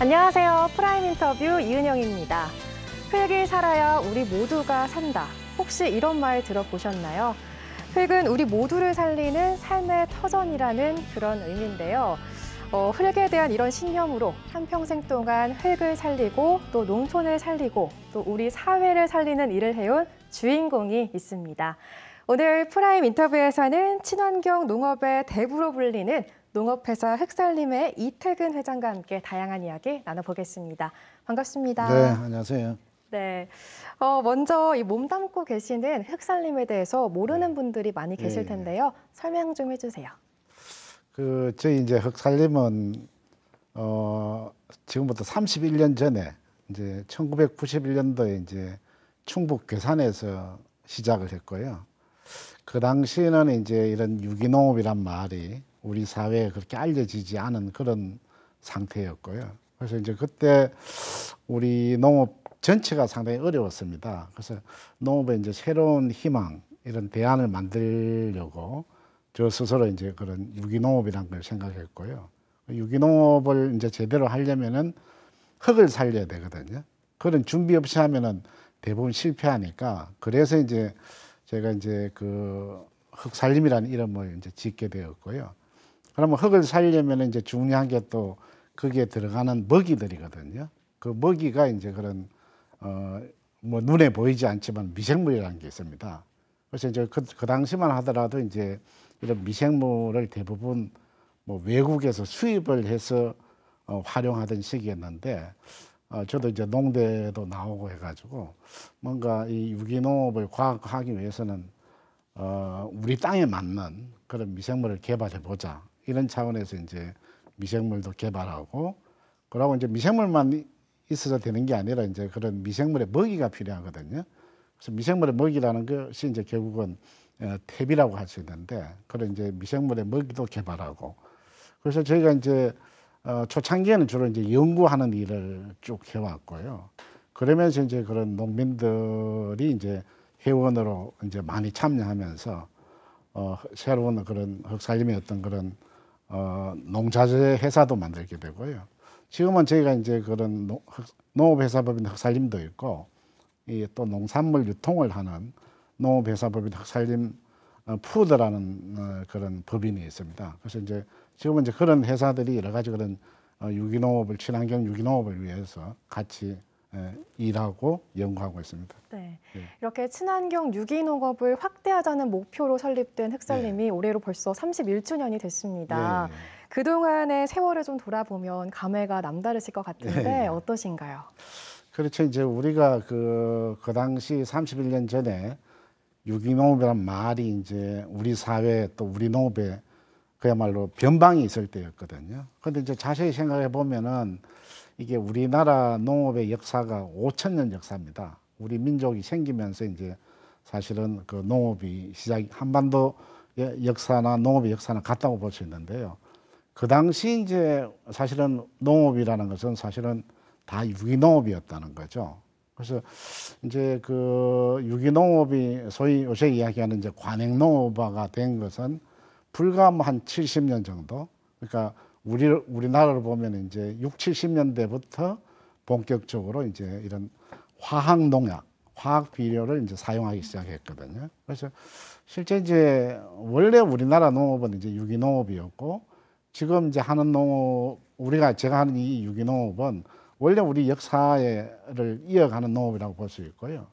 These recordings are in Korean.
안녕하세요. 프라임 인터뷰 이은영입니다. 흙이 살아야 우리 모두가 산다. 혹시 이런 말 들어보셨나요? 흙은 우리 모두를 살리는 삶의 터전이라는 그런 의미인데요. 흙에 대한 이런 신념으로 한평생 동안 흙을 살리고 또 농촌을 살리고 또 우리 사회를 살리는 일을 해온 주인공이 있습니다. 오늘 프라임 인터뷰에서는 친환경 농업의 대부로 불리는 농업회사 흙살림의 이태근 회장과 함께 다양한 이야기 나눠보겠습니다. 반갑습니다. 네, 안녕하세요. 네, 먼저 이 몸담고 계시는 흙살림에 대해서 모르는 분들이 많이 계실 텐데요. 설명 좀 해주세요. 저희 이제 흙살림은 지금부터 31년 전에 이제 1991년도에 이제 충북 괴산에서 시작을 했고요. 그 당시에는 이제 이런 유기농업이란 말이 우리 사회에 그렇게 알려지지 않은 그런 상태였고요. 그래서 이제 그때 우리 농업 전체가 상당히 어려웠습니다. 그래서 농업에 이제 새로운 희망, 이런 대안을 만들려고 저 스스로 이제 그런 유기농업이라는 걸 생각했고요. 유기농업을 이제 제대로 하려면은 흙을 살려야 되거든요. 그런 준비 없이 하면은 대부분 실패하니까, 그래서 이제 제가 이제 그 흙살림이라는 이름을 이제 짓게 되었고요. 그러면 흙을 살려면 이제 중요한 게 또 거기에 들어가는 먹이들이거든요. 그 먹이가 이제 그런 뭐 눈에 보이지 않지만 미생물이라는 게 있습니다. 그래서 이제 그 당시만 하더라도 이제 이런 미생물을 대부분 뭐 외국에서 수입을 해서 활용하던 시기였는데, 저도 이제 농대도 나오고 해가지고 뭔가 이 유기농업을 과학화하기 위해서는 우리 땅에 맞는 그런 미생물을 개발해 보자, 이런 차원에서 이제 미생물도 개발하고, 그러고 이제 미생물만 있어서 되는 게 아니라 이제 그런 미생물의 먹이가 필요하거든요. 그래서 미생물의 먹이라는 것이 이제 결국은 탭이라고 할 수 있는데, 그런 이제 미생물의 먹이도 개발하고, 그래서 저희가 이제 초창기에는 주로 이제 연구하는 일을 쭉 해왔고요. 그러면서 이제 그런 농민들이 이제 회원으로 이제 많이 참여하면서 새로운 그런 흙살림의 어떤 그런 농자재 회사도 만들게 되고요. 지금은 저희가 이제 그런 농업회사법인 흙살림도 있고, 또 농산물 유통을 하는 농업회사법인 흙살림 푸드라는 그런 법인이 있습니다. 그래서 이제 지금은 이제 그런 회사들이 여러 가지 그런 유기농업을, 친환경 유기농업을 위해서 같이 일하고 연구하고 있습니다. 네, 이렇게 친환경 유기농업을 확대하자는 목표로 설립된 흙살림이 올해로 벌써 31주년이 됐습니다. 그동안의 세월을 좀 돌아보면 감회가 남다르실 것 같은데 어떠신가요? 그렇죠. 이제 우리가 그 당시 31년 전에 유기농업이란 말이 이제 우리 사회 또 우리 농업에 그야말로 변방이 있을 때였거든요. 그런데 이제 자세히 생각해 보면은 이게 우리나라 농업의 역사가 5,000년 역사입니다. 우리 민족이 생기면서 이제 사실은 그 농업이 한반도 역사나 농업의 역사는 같다고 볼 수 있는데요. 그 당시 이제 사실은 농업이라는 것은 사실은 다 유기농업이었다는 거죠. 그래서 이제 그 유기농업이 소위 요새 이야기하는 이제 관행농업화가 된 것은 불과 한 70년 정도. 그러니까 우리나라로 보면 이제 6, 70년대부터 본격적으로 이제 이런 화학 농약, 화학 비료를 이제 사용하기 시작했거든요. 그래서 실제 이제 원래 우리나라 농업은 이제 유기농업이었고, 지금 이제 하는 제가 하는 이 유기농업은 원래 우리 역사를 이어가는 농업이라고 볼 수 있고요.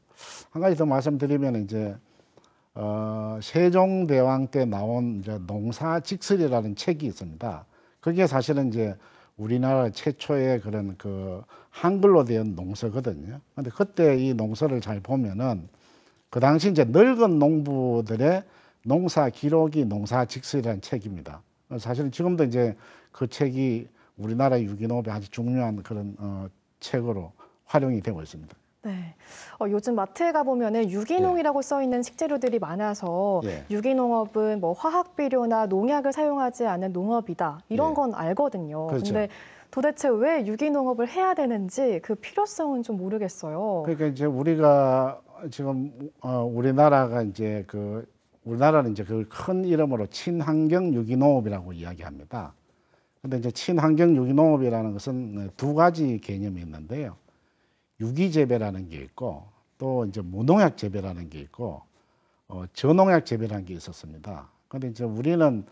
한 가지 더 말씀드리면 이제 세종대왕 때 나온 이제 농사직설이라는 책이 있습니다. 그게 사실은 이제 우리나라 최초의 그런 그 한글로 된 농서거든요. 근데 그때 이 농서를 잘 보면은 그 당시 이제 늙은 농부들의 농사 기록이 농사직설이라는 책입니다. 사실은 지금도 이제 그 책이 우리나라 유기농업의 아주 중요한 그런 책으로 활용이 되고 있습니다. 네, 요즘 마트에 가보면 유기농이라고 써 있는 식재료들이 많아서 유기농업은 뭐 화학 비료나 농약을 사용하지 않은 농업이다, 이런 건 알거든요. 그렇죠. 근데 도대체 왜 유기농업을 해야 되는지 그 필요성은 좀 모르겠어요. 그러니까 이제 우리가 지금 우리나라가 이제 우리나라는 이제 그 큰 이름으로 친환경 유기농업이라고 이야기합니다. 근데 이제 친환경 유기농업이라는 것은 두 가지 개념이 있는데요. 유기재배라는 게 있고 또 이제 무농약 재배라는 게 있고 저농약 재배라는 게 있었습니다. 근데 이제 우리는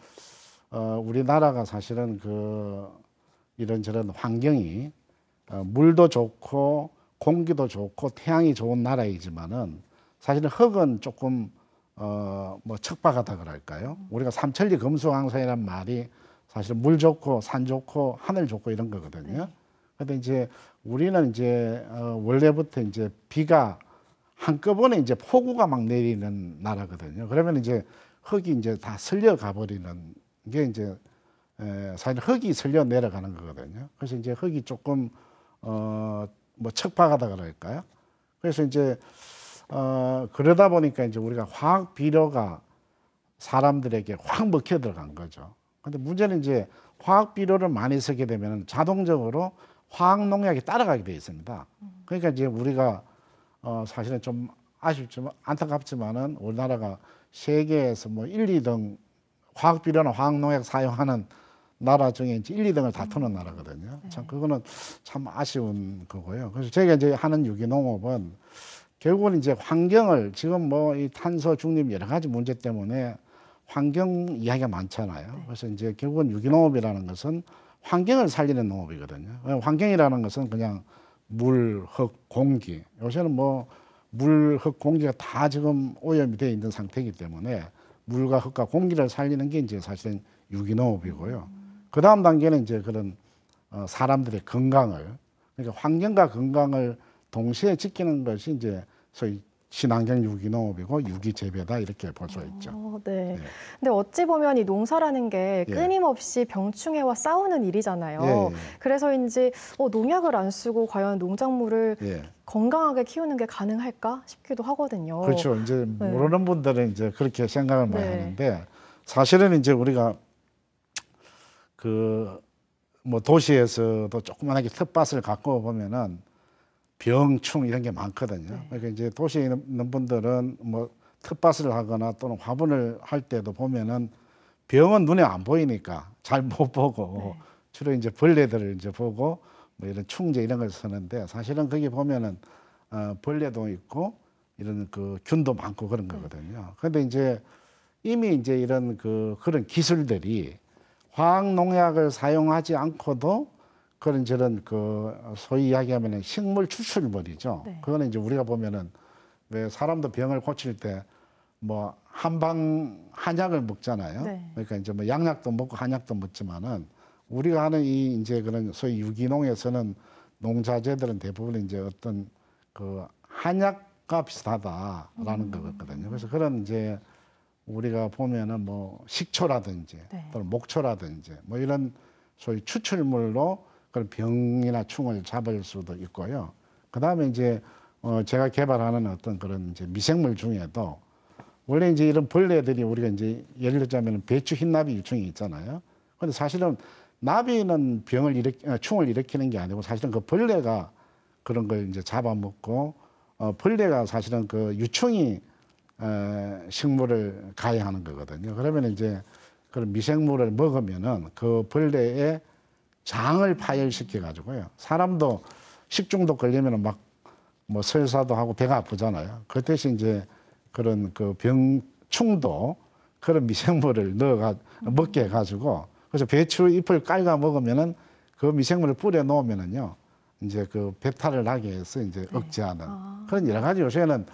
우리나라가 사실은 그 이런저런 환경이 물도 좋고 공기도 좋고 태양이 좋은 나라이지만은 사실은 흙은 조금 뭐 척박하다 그럴까요? 우리가 삼천리 금수강산이란 말이 사실은 물 좋고 산 좋고 하늘 좋고 이런 거거든요. 근데 이제 우리는 이제 원래부터 이제 비가 한꺼번에 이제 폭우가 막 내리는 나라거든요. 그러면 이제 흙이 이제 다 슬려 가버리는 게 이제 사실 흙이 슬려 내려가는 거거든요. 그래서 이제 흙이 조금 뭐 척박하다 그럴까요? 그래서 이제 그러다 보니까 이제 우리가 화학 비료가 사람들에게 확 먹혀 들어간 거죠. 근데 문제는 이제 화학 비료를 많이 쓰게 되면 자동적으로 화학 농약이 따라가게 돼 있습니다. 그러니까 이제 우리가 사실은 좀 아쉽지만 안타깝지만은 우리나라가 세계에서 뭐 1, 2등 화학 비료나 화학 농약 사용하는 나라 중에 이제 1, 2등을 다투는 나라거든요. 참 그거는 참 아쉬운 거고요. 그래서 저희가 이제 하는 유기농업은 결국은 이제 환경을 지금 뭐 이 탄소 중립 여러 가지 문제 때문에 환경 이야기가 많잖아요. 그래서 이제 결국은 유기농업이라는 것은 환경을 살리는 농업이거든요. 환경이라는 것은 그냥 물, 흙, 공기. 요새는 뭐 물, 흙, 공기가 다 지금 오염이 되어 있는 상태이기 때문에 물과 흙과 공기를 살리는 게 이제 사실은 유기농업이고요. 그 다음 단계는 이제 그런 사람들의 건강을, 그러니까 환경과 건강을 동시에 지키는 것이 이제 소위 친환경 유기농업이고 유기재배다 이렇게 볼 수 있죠. 네. 네. 근데 어찌 보면 이 농사라는 게 예. 끊임없이 병충해와 싸우는 일이잖아요. 예, 예. 그래서인지 농약을 안 쓰고 과연 농작물을 예. 건강하게 키우는 게 가능할까 싶기도 하거든요. 그렇죠. 이제 모르는 분들은 이제 그렇게 생각을 많이 네. 하는데 사실은 이제 우리가 그 뭐 도시에서도 조그만하게 텃밭을 갖고 보면은 병충 이런 게 많거든요. 그러니까 이제 도시에 있는 분들은 뭐 텃밭을 하거나 또는 화분을 할 때도 보면은 병은 눈에 안 보이니까 잘 못 보고 주로 이제 벌레들을 이제 보고 뭐 이런 충제 이런 걸 쓰는데 사실은 거기 보면은 벌레도 있고 이런 그 균도 많고 그런 거거든요. 그런데 이제 이미 이제 이런 그런 기술들이 화학 농약을 사용하지 않고도 그런 저런 소위 이야기하면은 식물 추출물이죠. 네. 그거는 이제 우리가 보면은 왜 사람도 병을 고칠 때 뭐 한방 한약을 먹잖아요. 네. 그러니까 이제 뭐 양약도 먹고 한약도 먹지만은 우리가 하는 이 이제 그런 소위 유기농에서는 농자재들은 대부분 이제 어떤 그 한약과 비슷하다라는 거거든요. 그래서 그런 이제 우리가 보면은 뭐 식초라든지 또는 목초라든지 뭐 이런 소위 추출물로 그런 병이나 충을 잡을 수도 있고요. 그 다음에 이제 제가 개발하는 어떤 그런 이제 미생물 중에도 원래 이제 이런 벌레들이 우리가 이제 예를 들자면 배추 흰나비 유충이 있잖아요. 근데 사실은 나비는 충을 일으키는 게 아니고 사실은 그 벌레가 그런 걸 이제 잡아먹고 벌레가 사실은 그 유충이 식물을 가해하는 거거든요. 그러면 이제 그런 미생물을 먹으면은 그 벌레의 장을 파열시켜 가지고요. 사람도 식중독 걸리면은 막 뭐 설사도 하고 배가 아프잖아요. 그 대신 이제 그런 그 병충도 그런 미생물을 먹게 해가지고 그래서 배추 잎을 깔아 먹으면은 그 미생물을 뿌려 놓으면은요 이제 그 배탈을 나게 해서 이제 억제하는 그런 여러 가지 요새는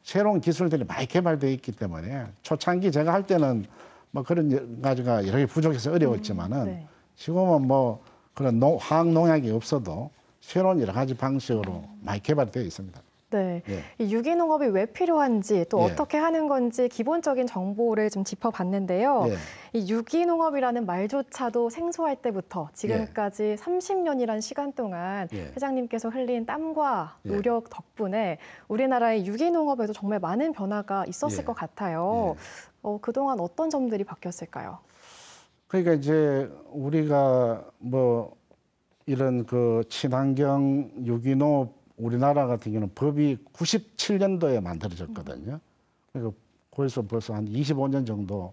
새로운 기술들이 많이 개발되어 있기 때문에 초창기 제가 할 때는 뭐 그런 가지가 여러 개 부족해서 어려웠지만은 지금은 뭐 그런 화학 농약이 없어도 새로운 여러 가지 방식으로 많이 개발되어 있습니다. 네, 예. 이 유기농업이 왜 필요한지 또 예. 어떻게 하는 건지 기본적인 정보를 좀 짚어봤는데요. 예. 이 유기농업이라는 말조차도 생소할 때부터 지금까지 30년이란 시간 동안 예. 회장님께서 흘린 땀과 예. 노력 덕분에 우리나라의 유기농업에도 정말 많은 변화가 있었을 예. 것 같아요. 그동안 어떤 점들이 바뀌었을까요? 그러니까 이제 우리가 뭐 이런 그 친환경 유기농업 우리나라 같은 경우는 법이 97년도에 만들어졌거든요. 그러니까 벌써 한 25년 정도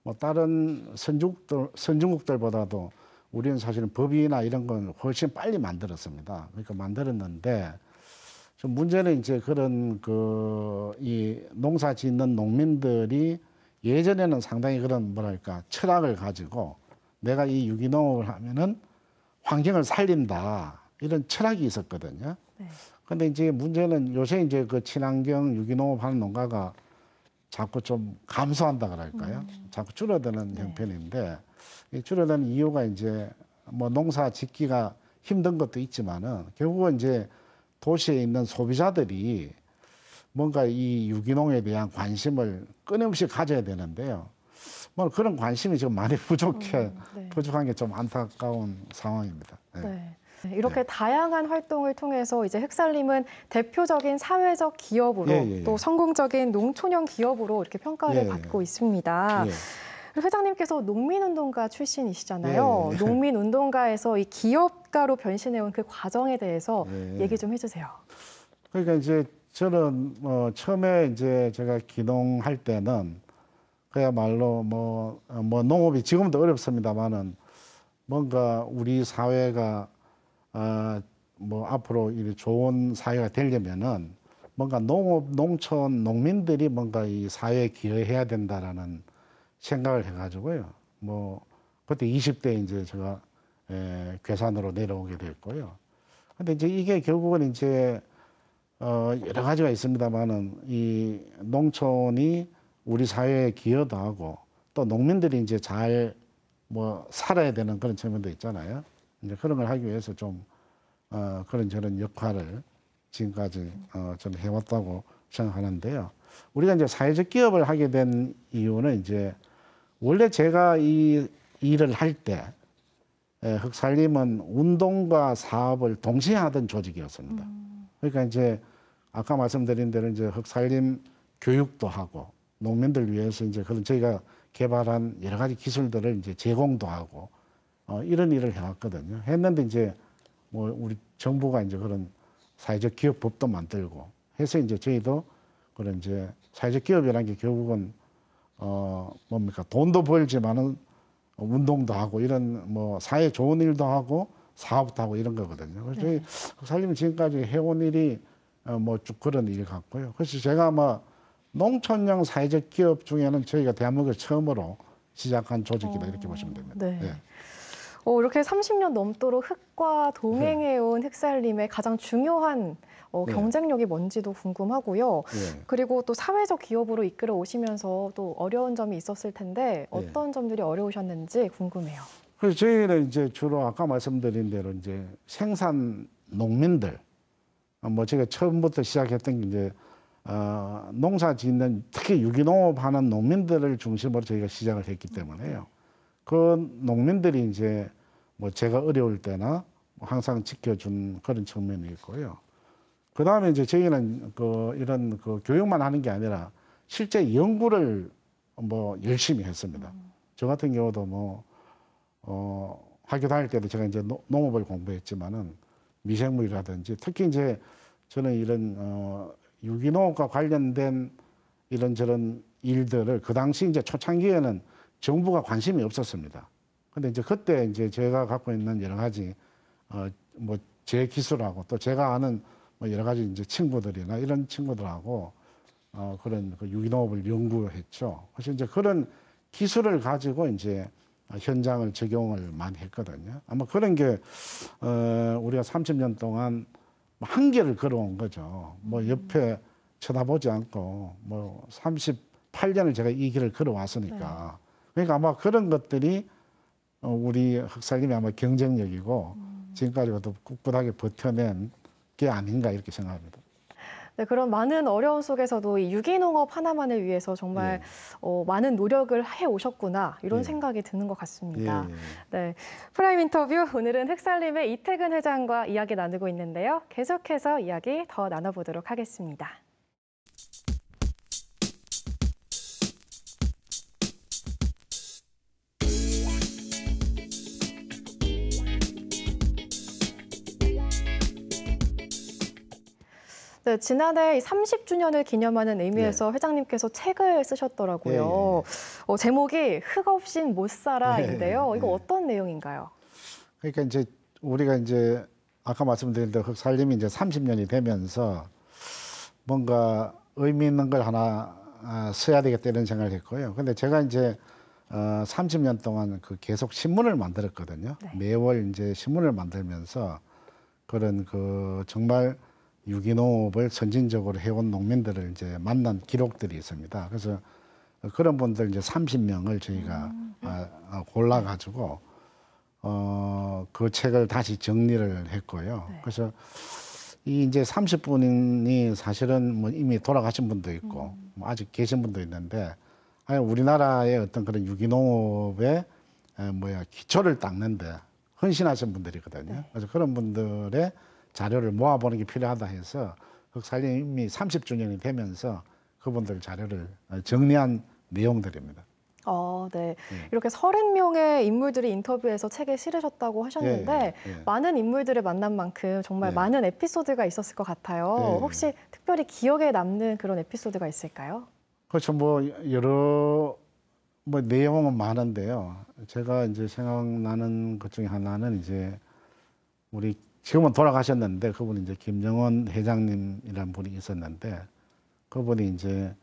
뭐 다른 선진국들보다도 우리는 사실은 법이나 이런 건 훨씬 빨리 만들었습니다. 그러니까 만들었는데 좀 문제는 이제 그런 이 농사 짓는 농민들이 예전에는 상당히 그런 뭐랄까 철학을 가지고 내가 이 유기농업을 하면은 환경을 살린다 이런 철학이 있었거든요. 네. 근데 이제 문제는 요새 이제 그 친환경 유기농업 하는 농가가 자꾸 좀 감소한다 그럴까요? 자꾸 줄어드는 네. 형편인데 이 줄어드는 이유가 이제 뭐 농사 짓기가 힘든 것도 있지만은 결국은 이제 도시에 있는 소비자들이 뭔가 이 유기농에 대한 관심을 끊임없이 가져야 되는데요. 뭐 그런 관심이 지금 많이 네. 부족한 게 좀 안타까운 상황입니다. 네. 네. 이렇게 다양한 활동을 통해서 이제 흑살림은 대표적인 사회적 기업으로 또 성공적인 농촌형 기업으로 이렇게 평가를 받고 있습니다. 회장님께서 농민운동가 출신이시잖아요. 농민운동가에서 이 기업가로 변신해온 그 과정에 대해서 얘기 좀 해주세요. 그러니까 이제 저는 처음에 이제 제가 기농할 때는 그야말로 뭐 농업이 지금도 어렵습니다만은 뭔가 우리 사회가 뭐 앞으로 이 좋은 사회가 되려면은 뭔가 농촌 농민들이 뭔가 이 사회에 기여해야 된다라는 생각을 해가지고요. 뭐 그때 20대 이제 제가 괴산으로 내려오게 됐고요. 근데 이제 이게 결국은 이제 여러 가지가 있습니다만은 이 농촌이 우리 사회에 기여도 하고 또 농민들이 이제 잘 뭐 살아야 되는 그런 측면도 있잖아요. 이제 그런 걸 하기 위해서 좀 그런 저런 역할을 지금까지 저는 해왔다고 생각하는데요. 우리가 이제 사회적 기업을 하게 된 이유는 이제 원래 제가 이 일을 할 때 흑살림은 운동과 사업을 동시에 하던 조직이었습니다. 그러니까 이제 아까 말씀드린 대로 이제 흑살림 교육도 하고 농민들 위해서 이제 그런 저희가 개발한 여러 가지 기술들을 이제 제공도 하고 이런 일을 해왔거든요. 했는데 이제 뭐 우리 정부가 이제 그런 사회적 기업법도 만들고 해서 이제 저희도 그런 이제 사회적 기업이라는 게 결국은 뭡니까 돈도 벌지만은 운동도 하고 이런 뭐 사회 좋은 일도 하고 사업도 하고 이런 거거든요. 그래서 저희 흑살림이 지금까지 해온 일이 뭐 쭉 그런 일 같고요. 그래서 제가 아마 농촌형 사회적 기업 중에는 저희가 대한민국에서 처음으로 시작한 조직이다 이렇게 보시면 됩니다. 네. 이렇게 30년 넘도록 흙과 동행해온 흑살림의 가장 중요한 경쟁력이 뭔지도 궁금하고요. 그리고 또 사회적 기업으로 이끌어 오시면서 또 어려운 점이 있었을 텐데 어떤 점들이 어려우셨는지 궁금해요. 그래서 저희는 이제 주로 아까 말씀드린 대로 이제 생산 농민들, 뭐 제가 처음부터 시작했던 게 이제 농사 짓는 특히 유기농업 하는 농민들을 중심으로 저희가 시작을 했기 때문에요. 그 농민들이 이제 뭐 제가 어려울 때나 항상 지켜준 그런 측면이 있고요. 그 다음에 이제 저희는 이런 교육만 하는 게 아니라 실제 연구를 뭐 열심히 했습니다. 저 같은 경우도 뭐 학교 다닐 때도 제가 이제 농업을 공부했지만은 미생물이라든지 특히 이제 저는 이런 유기농업과 관련된 이런저런 일들을 그 당시 이제 초창기에는 정부가 관심이 없었습니다. 근데 이제 그때 이제 제가 갖고 있는 여러 가지 뭐 제 기술하고 또 제가 아는 뭐 여러 가지 이제 친구들이나 이런 친구들하고 그런 유기농업을 연구했죠. 그래서 이제 그런 기술을 가지고 이제 현장을 적용을 많이 했거든요. 아마 그런 게 우리가 30년 동안 한계를 걸어온 거죠. 뭐 옆에 쳐다보지 않고 뭐 38년을 제가 이 길을 걸어왔으니까. 그러니까 아마 그런 것들이 우리 흑살림이 아마 경쟁력이고 지금까지도 꿋꿋하게 버텨낸 게 아닌가 이렇게 생각합니다. 네, 그런 많은 어려움 속에서도 이 유기농업 하나만을 위해서 정말 많은 노력을 해오셨구나 이런 생각이 드는 것 같습니다. 네, 프라임 인터뷰 오늘은 흑살림의 이태근 회장과 이야기 나누고 있는데요. 계속해서 이야기 더 나눠보도록 하겠습니다. 네, 지난해 30주년을 기념하는 의미에서 회장님께서 책을 쓰셨더라고요. 제목이 흙 없인 못 살아인데요. 이거 어떤 내용인가요? 그러니까 이제 우리가 이제 아까 말씀드린 대로 흑살림이 이제 30년이 되면서 뭔가 의미 있는 걸 하나 써야 되겠다 이런 생각을 했고요. 근데 제가 이제 30년 동안 그 계속 신문을 만들었거든요. 네. 매월 이제 신문을 만들면서 그런 그 정말 유기농업을 선진적으로 해온 농민들을 이제 만난 기록들이 있습니다. 그래서 그런 분들 이제 30명을 저희가 골라가지고 그 책을 다시 정리를 했고요. 네. 그래서 이 이제 30분이 사실은 뭐 이미 돌아가신 분도 있고 뭐 아직 계신 분도 있는데 우리나라의 어떤 그런 유기농업의 기초를 닦는데 헌신하신 분들이거든요. 네. 그래서 그런 분들의 자료를 모아보는 게 필요하다 해서 흑살림이 30주년이 되면서 그분들 자료를 정리한 내용들입니다. 네. 예. 이렇게 30명의 인물들이 인터뷰에서 책에 실으셨다고 하셨는데 예, 예. 많은 인물들을 만난 만큼 정말 예. 많은 에피소드가 있었을 것 같아요. 예. 혹시 특별히 기억에 남는 그런 에피소드가 있을까요? 그렇죠. 뭐 여러 내용은 많은데요. 제가 이제 생각나는 것 중에 하나는 이제 우리 지금은 돌아가셨는데 그분이 이제 김정원 회장님이라는 분이 있었는데 그분이 이제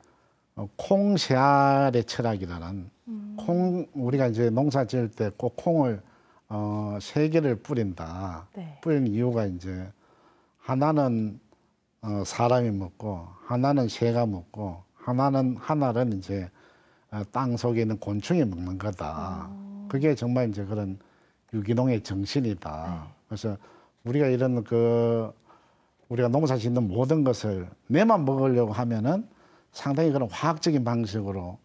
콩 씨알의 철학이라는 콩 우리가 이제 농사 지을 때 꼭 콩을 3개를 뿌린다. 네. 뿌리는 이유가 이제 하나는 사람이 먹고 하나는 새가 먹고 하나는 이제 땅 속에 있는 곤충이 먹는 거다. 그게 정말 이제 그런 유기농의 정신이다. 네. 그래서 우리가 이런 우리가 농사 짓는 모든 것을 내만 먹으려고 하면은 상당히 그런 화학적인 방식으로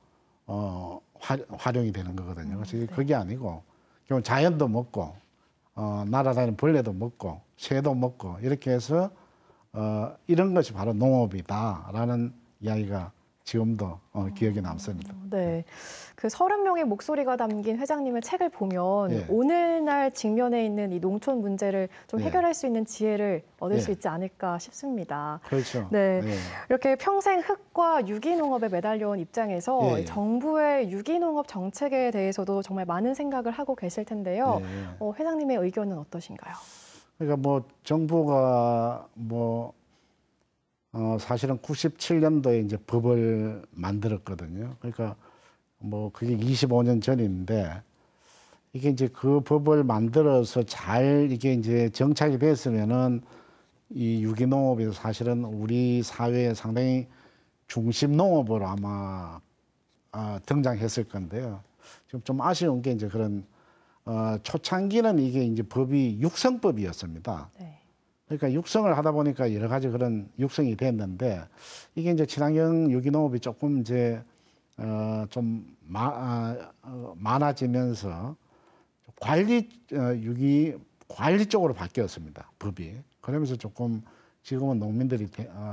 활용이 되는 거거든요. 그래서 네. 그게 아니고 결국 자연도 먹고 날아다니는 벌레도 먹고 새도 먹고 이렇게 해서 이런 것이 바로 농업이다라는 이야기가 지금도 기억에 남습니다. 네. 그 30명의 목소리가 담긴 회장님의 책을 보면 예. 오늘날 직면해 있는 이 농촌 문제를 좀 예. 해결할 수 있는 지혜를 얻을 예. 수 있지 않을까 싶습니다. 그렇죠. 네. 예. 이렇게 평생 흙과 유기농업에 매달려온 입장에서 예. 정부의 유기농업 정책에 대해서도 정말 많은 생각을 하고 계실 텐데요. 예. 회장님의 의견은 어떠신가요? 그러니까 정부가 사실은 97년도에 이제 법을 만들었거든요. 그러니까 그게 25년 전인데 이게 이제 그 법을 만들어서 잘 이게 이제 정착이 됐으면은 이 유기농업이 사실은 우리 사회에 상당히 중심 농업으로 아마 등장했을 건데요. 지금 좀 아쉬운 게 이제 그런 초창기는 이게 이제 법이 육성법이었습니다. 네. 그러니까 육성을 하다 보니까 여러 가지 그런 육성이 됐는데 이게 이제 친환경 유기농업이 조금 이제 좀 많아지면서 관리 쪽으로 바뀌었습니다. 법이. 그러면서 조금 지금은 농민들이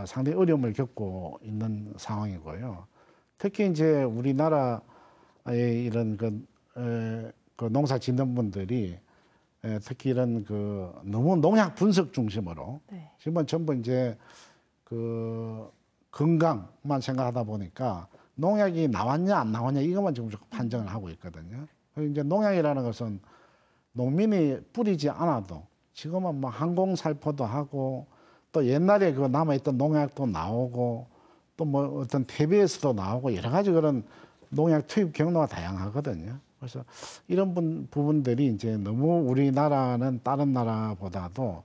상당히 어려움을 겪고 있는 상황이고요. 특히 이제 우리나라의 이런 그 농사 짓는 분들이 특히 이런 너무 농약 분석 중심으로 네. 지금은 전부 이제 건강만 생각하다 보니까 농약이 나왔냐 안 나왔냐 이것만 지금 판정을 하고 있거든요. 그리고 이제 농약이라는 것은 농민이 뿌리지 않아도 지금은 항공살포도 하고 또 옛날에 남아있던 농약도 나오고 또 어떤 TV에서도 나오고 여러 가지 그런 농약 투입 경로가 다양하거든요. 그래서 이런 부분들이 이제 너무 우리나라는 다른 나라보다도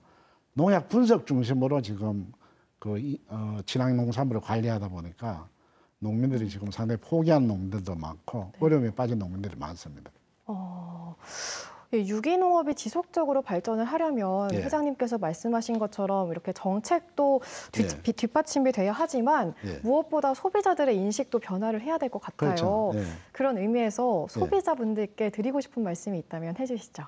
농약 분석 중심으로 지금 친환경 농산물을 관리하다 보니까 농민들이 지금 상당히 포기한 농민들도 많고 어려움에 빠진 농민들이 많습니다. 유기농업이 지속적으로 발전을 하려면 예. 회장님께서 말씀하신 것처럼 이렇게 정책도 예. 뒷받침이 돼야 하지만 예. 무엇보다 소비자들의 인식도 변화를 해야 될 것 같아요. 그렇죠. 예. 그런 의미에서 소비자분들께 드리고 싶은 말씀이 있다면 해주시죠.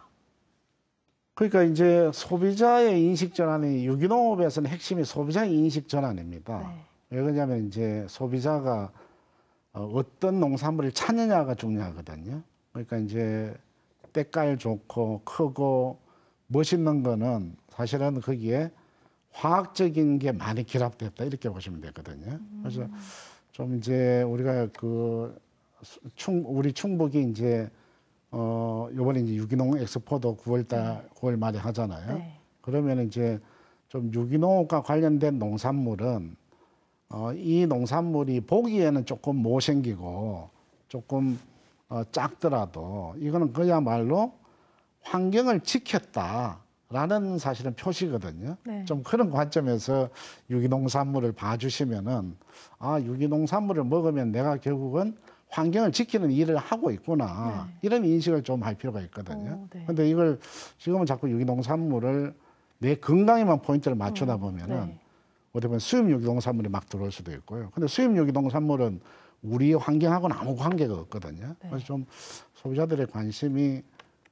그러니까 이제 소비자의 인식 전환이 유기농업에서는 핵심이 소비자의 인식 전환입니다. 네. 왜 그러냐면 이제 소비자가 어떤 농산물을 찾느냐가 중요하거든요. 그러니까 이제 때깔 좋고 크고 멋있는 거는 사실은 거기에 화학적인 게 많이 결합됐다 이렇게 보시면 되거든요. 그래서 좀 이제 우리가 우리 충북이 이제 요번에 이제 유기농 엑스포도 9월 말에 하잖아요. 네. 그러면 이제 좀 유기농과 관련된 농산물은 이 농산물이 보기에는 조금 못생기고 조금 작더라도 이거는 그야말로 환경을 지켰다라는 사실은 표시거든요. 네. 좀 그런 관점에서 유기농산물을 봐주시면은 아, 유기농산물을 먹으면 내가 결국은 환경을 지키는 일을 하고 있구나. 네. 이런 인식을 좀 할 필요가 있거든요. 네. 근데 이걸 지금은 자꾸 유기농산물을 내 건강에만 포인트를 맞추다 보면은 네. 어떻게 보면 수입 유기농산물이 막 들어올 수도 있고요. 근데 수입 유기농산물은 우리 환경하고는 아무 관계가 없거든요. 네. 그래서 좀 소비자들의 관심이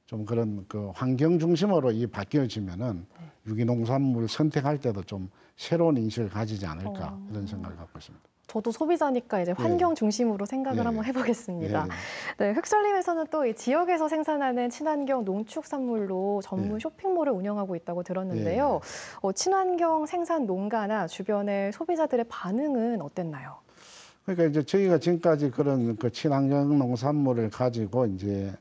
좀 그런 그 환경 중심으로 이 바뀌어지면은 네. 유기농산물 선택할 때도 좀 새로운 인식을 가지지 않을까 이런 생각을 갖고 있습니다. 저도 소비자니까 이제 환경 중심으로 생각을 예. 한번 해보겠습니다. 예. 네, 흑설림에서는 또 이 지역에서 생산하는 친환경 농축산물로 전문 예. 쇼핑몰을 운영하고 있다고 들었는데요. 친환경 생산 농가나 주변의 소비자들의 반응은 어땠나요? 그러니까 이제 저희가 지금까지 그런 그 친환경 농산물을 가지고 이제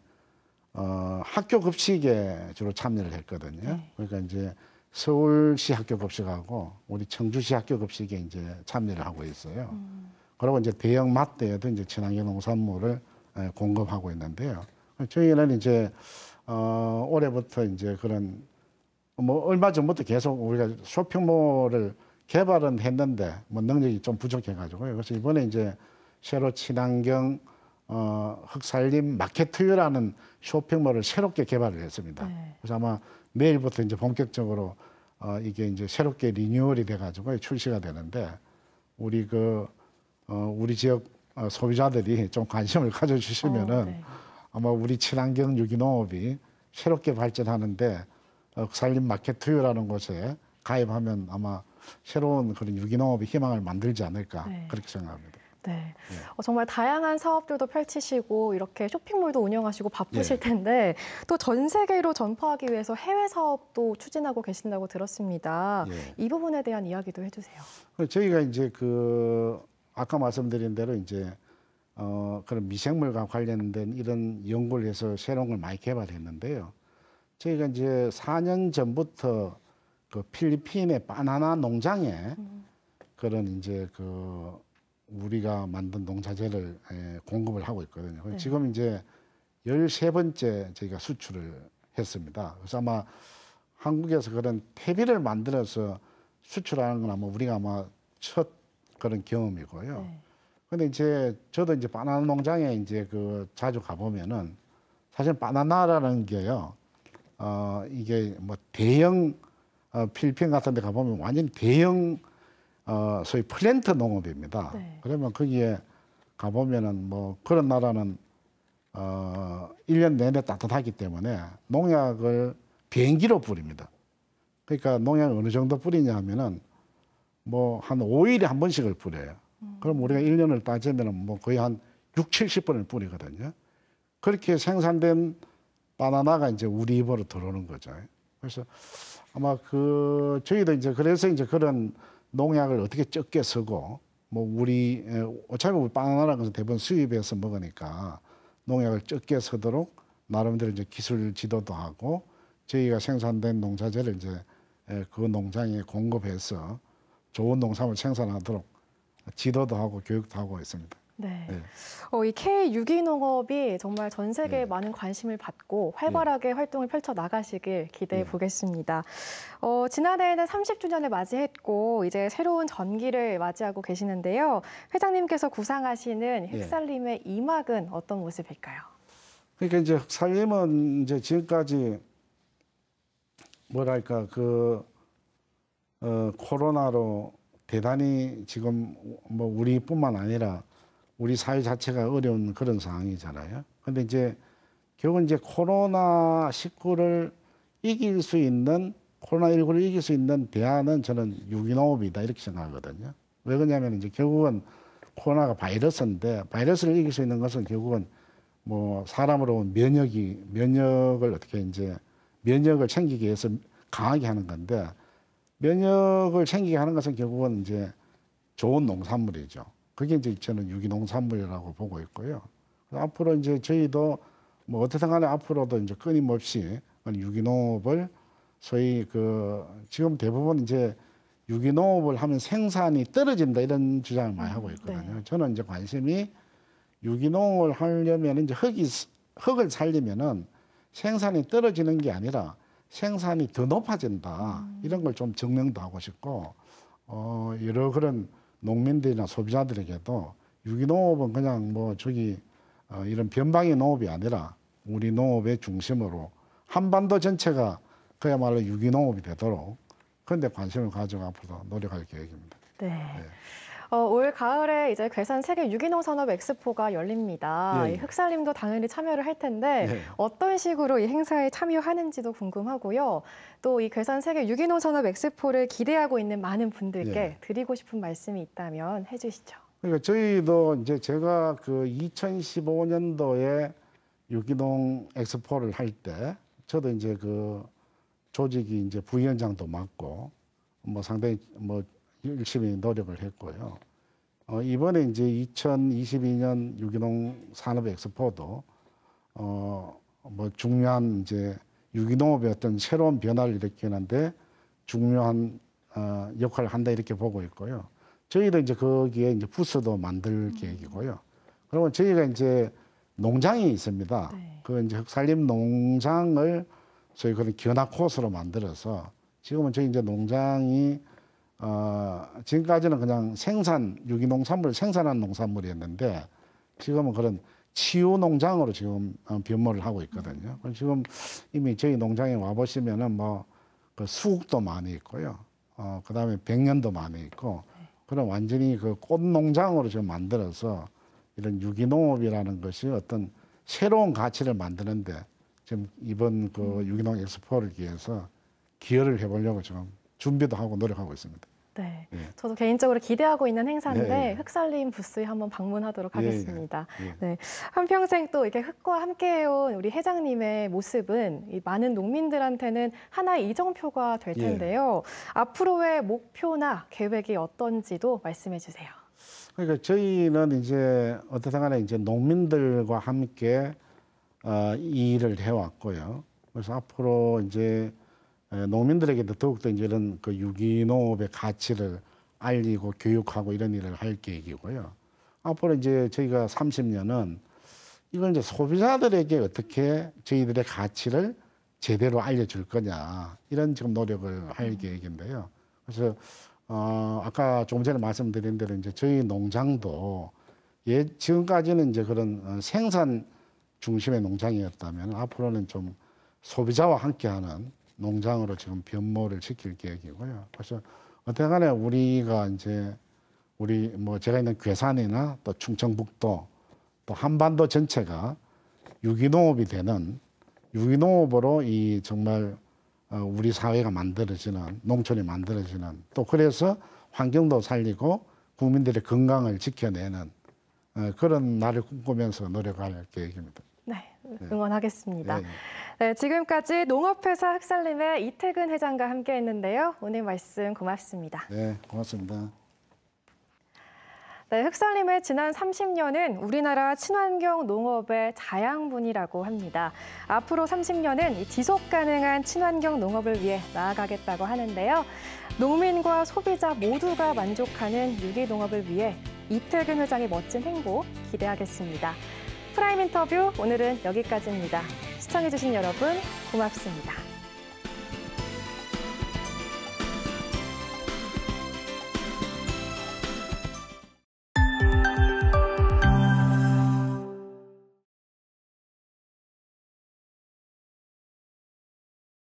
학교 급식에 주로 참여를 했거든요. 네. 그러니까 이제 서울시 학교 급식하고 우리 청주시 학교 급식에 이제 참여를 하고 있어요. 그리고 이제 대형 마트에도 이제 친환경 농산물을 공급하고 있는데요. 저희는 이제 올해부터 이제 그런 뭐 얼마 전부터 계속 우리가 쇼핑몰을 개발은 했는데 뭐 능력이 좀 부족해가지고요. 그래서 이번에 이제 새로 친환경 흑살림 마켓투유라는 쇼핑몰을 새롭게 개발을 했습니다. 네. 그래서 아마 내일부터 이제 본격적으로 이게 이제 새롭게 리뉴얼이 돼가지고 출시가 되는데 우리 우리 지역 소비자들이 좀 관심을 가져주시면은 네. 아마 우리 친환경 유기농업이 새롭게 발전하는데 흑살림 마켓투유라는 곳에 가입하면 아마 새로운 그런 유기농업의 희망을 만들지 않을까 네. 그렇게 생각합니다. 네. 정말 다양한 사업들도 펼치시고 이렇게 쇼핑몰도 운영하시고 바쁘실 텐데 또 전 세계로 전파하기 위해서 해외 사업도 추진하고 계신다고 들었습니다. 이 부분에 대한 이야기도 해주세요. 저희가 이제 아까 말씀드린 대로 이제 그런 미생물과 관련된 이런 연구를 해서 새로운 걸 많이 개발했는데요. 저희가 이제 4년 전부터 그 필리핀의 바나나 농장에 그런 이제 우리가 만든 농자재를 공급을 하고 있거든요. 네. 지금 이제 13번째 저희가 수출을 했습니다. 그래서 아마 한국에서 그런 퇴비를 만들어서 수출하는 건 아마 우리가 아마 첫 그런 경험이고요. 네. 근데 이제 저도 이제 바나나 농장에 이제 자주 가보면은 사실 바나나라는 게요, 이게 뭐 대형 필리핀 같은 데 가보면 완전히 대형 소위 플랜트 농업입니다. 네. 그러면 거기에 가보면은 뭐 그런 나라는 1년 내내 따뜻하기 때문에 농약을 비행기로 뿌립니다. 그러니까 농약을 어느 정도 뿌리냐 하면은 뭐 한 5일에 한 번씩을 뿌려요. 그럼 우리가 1년을 따지면은 뭐 거의 한 6, 70번을 뿌리거든요. 그렇게 생산된 바나나가 이제 우리 입으로 들어오는 거죠. 그래서 아마 저희도 이제 그래서 이제 그런 농약을 어떻게 적게 쓰고 뭐 어차피 우리 바나나라는 것은 대부분 수입해서 먹으니까 농약을 적게 쓰도록 나름대로 이제 기술 지도도 하고 저희가 생산된 농자재를 이제 그 농장에 공급해서 좋은 농산물 생산하도록 지도도 하고 교육도 하고 있습니다. 네. 네. 이 K 유기농업이 정말 전 세계에 많은 관심을 받고 활발하게 활동을 펼쳐 나가시길 기대해 보겠습니다. 지난해에는 30주년을 맞이했고 이제 새로운 전기를 맞이하고 계시는데요. 회장님께서 구상하시는 흑살림의 2막은 어떤 모습일까요? 그러니까 이제 흑살림은 이제 지금까지 뭐랄까 코로나로 대단히 지금 뭐 우리뿐만 아니라 우리 사회 자체가 어려운 그런 상황이잖아요. 근데 이제 결국은 이제 코로나19를 이길 수 있는 코로나19를 이길 수 있는 대안은 저는 유기농업이다 이렇게 생각하거든요. 왜 그러냐면 이제 결국은 코로나가 바이러스인데 바이러스를 이길 수 있는 것은 결국은 뭐 사람으로 면역을 어떻게 이제 면역을 챙기기 위해서 강하게 하는 건데 면역을 챙기게 하는 것은 결국은 이제 좋은 농산물이죠. 그게 이제 저는 유기농산물이라고 보고 있고요. 앞으로 이제 저희도 뭐 어떻든 간에 앞으로도 이제 끊임없이 유기농업을 소위 지금 대부분 이제 유기농업을 하면 생산이 떨어진다 이런 주장을 많이 하고 있거든요. 네. 저는 이제 관심이 유기농업을 하려면 이제 흙을 살리면은 생산이 떨어지는 게 아니라 생산이 더 높아진다. 이런 걸 좀 증명도 하고 싶고, 여러 그런 농민들이나 소비자들에게도 유기농업은 그냥 이런 변방의 농업이 아니라 우리 농업의 중심으로 한반도 전체가 그야말로 유기농업이 되도록 그런데 관심을 가지고 앞으로 노력할 계획입니다. 네. 올 가을에 이제 괴산 세계 유기농 산업 엑스포가 열립니다. 예, 예. 이 흑살님도 당연히 참여를 할 텐데 예. 어떤 식으로 이 행사에 참여하는지도 궁금하고요. 또 이 괴산 세계 유기농 산업 엑스포를 기대하고 있는 많은 분들께 예. 드리고 싶은 말씀이 있다면 해주시죠. 그러니까 저희도 이제 제가 2015년도에 유기농 엑스포를 할 때 저도 이제 조직이 이제 부위원장도 맡고 상당히 열심히 노력을 했고요. 이번에 이제 2022년 유기농 산업 엑스포도 중요한 이제 유기농업의 어떤 새로운 변화를 일으키는데 중요한 역할을 한다 이렇게 보고 있고요. 저희도 이제 거기에 이제 부스도 만들 계획이고요. 그러면 저희가 이제 농장이 있습니다. 네. 그 이제 흑살림 농장을 저희 그런 견학 코스로 만들어서 지금은 저희 이제 농장이 지금까지는 그냥 유기농산물을 생산한 농산물이었는데 지금은 그런 치유 농장으로 지금 변모를 하고 있거든요. 지금 이미 저희 농장에 와 보시면은 그 수국도 많이 있고요. 그다음에 백년도 많이 있고 그런 완전히 꽃 농장으로 지금 만들어서 이런 유기농업이라는 것이 어떤 새로운 가치를 만드는데 지금 이번 유기농 엑스포를 위해서 기여를 해보려고 지금 준비도 하고 노력하고 있습니다. 네, 예. 저도 개인적으로 기대하고 있는 행사인데 예, 예. 흑살림 부스에 한번 방문하도록 하겠습니다. 예, 예. 네, 한평생 또 이렇게 흙과 함께해온 우리 회장님의 모습은 이 많은 농민들한테는 하나의 이정표가 될 예. 텐데요. 앞으로의 목표나 계획이 어떤지도 말씀해 주세요. 그러니까 저희는 이제 어떻든 간에 이제 농민들과 함께 이 일을 해왔고요. 그래서 앞으로 이제 농민들에게도 더욱더 이제 이런 유기농업의 가치를 알리고 교육하고 이런 일을 할 계획이고요. 앞으로 이제 저희가 30년은 이걸 이제 소비자들에게 어떻게 저희들의 가치를 제대로 알려줄 거냐 이런 지금 노력을 할 계획인데요. 그래서 아까 조금 전에 말씀드린 대로 이제 저희 농장도 지금까지는 이제 그런 생산 중심의 농장이었다면 앞으로는 좀 소비자와 함께하는 농장으로 지금 변모를 시킬 계획이고요. 그래서 어떻게 간에 우리가 이제 제가 있는 괴산이나 또 충청북도 또 한반도 전체가 유기농업이 되는 유기농업으로 이 정말 우리 사회가 만들어지는 농촌이 만들어지는 또 그래서 환경도 살리고 국민들의 건강을 지켜내는 그런 날을 꿈꾸면서 노력할 계획입니다. 네, 응원하겠습니다. 예, 예. 네, 지금까지 농업회사 흑살림의 이태근 회장과 함께했는데요. 오늘 말씀 고맙습니다. 네, 고맙습니다. 네, 흑살림의 지난 30년은 우리나라 친환경 농업의 자양분이라고 합니다. 앞으로 30년은 지속 가능한 친환경 농업을 위해 나아가겠다고 하는데요. 농민과 소비자 모두가 만족하는 유기농업을 위해 이태근 회장의 멋진 행보 기대하겠습니다. 프라임 인터뷰 오늘은 여기까지입니다. 시청해주신 여러분 고맙습니다.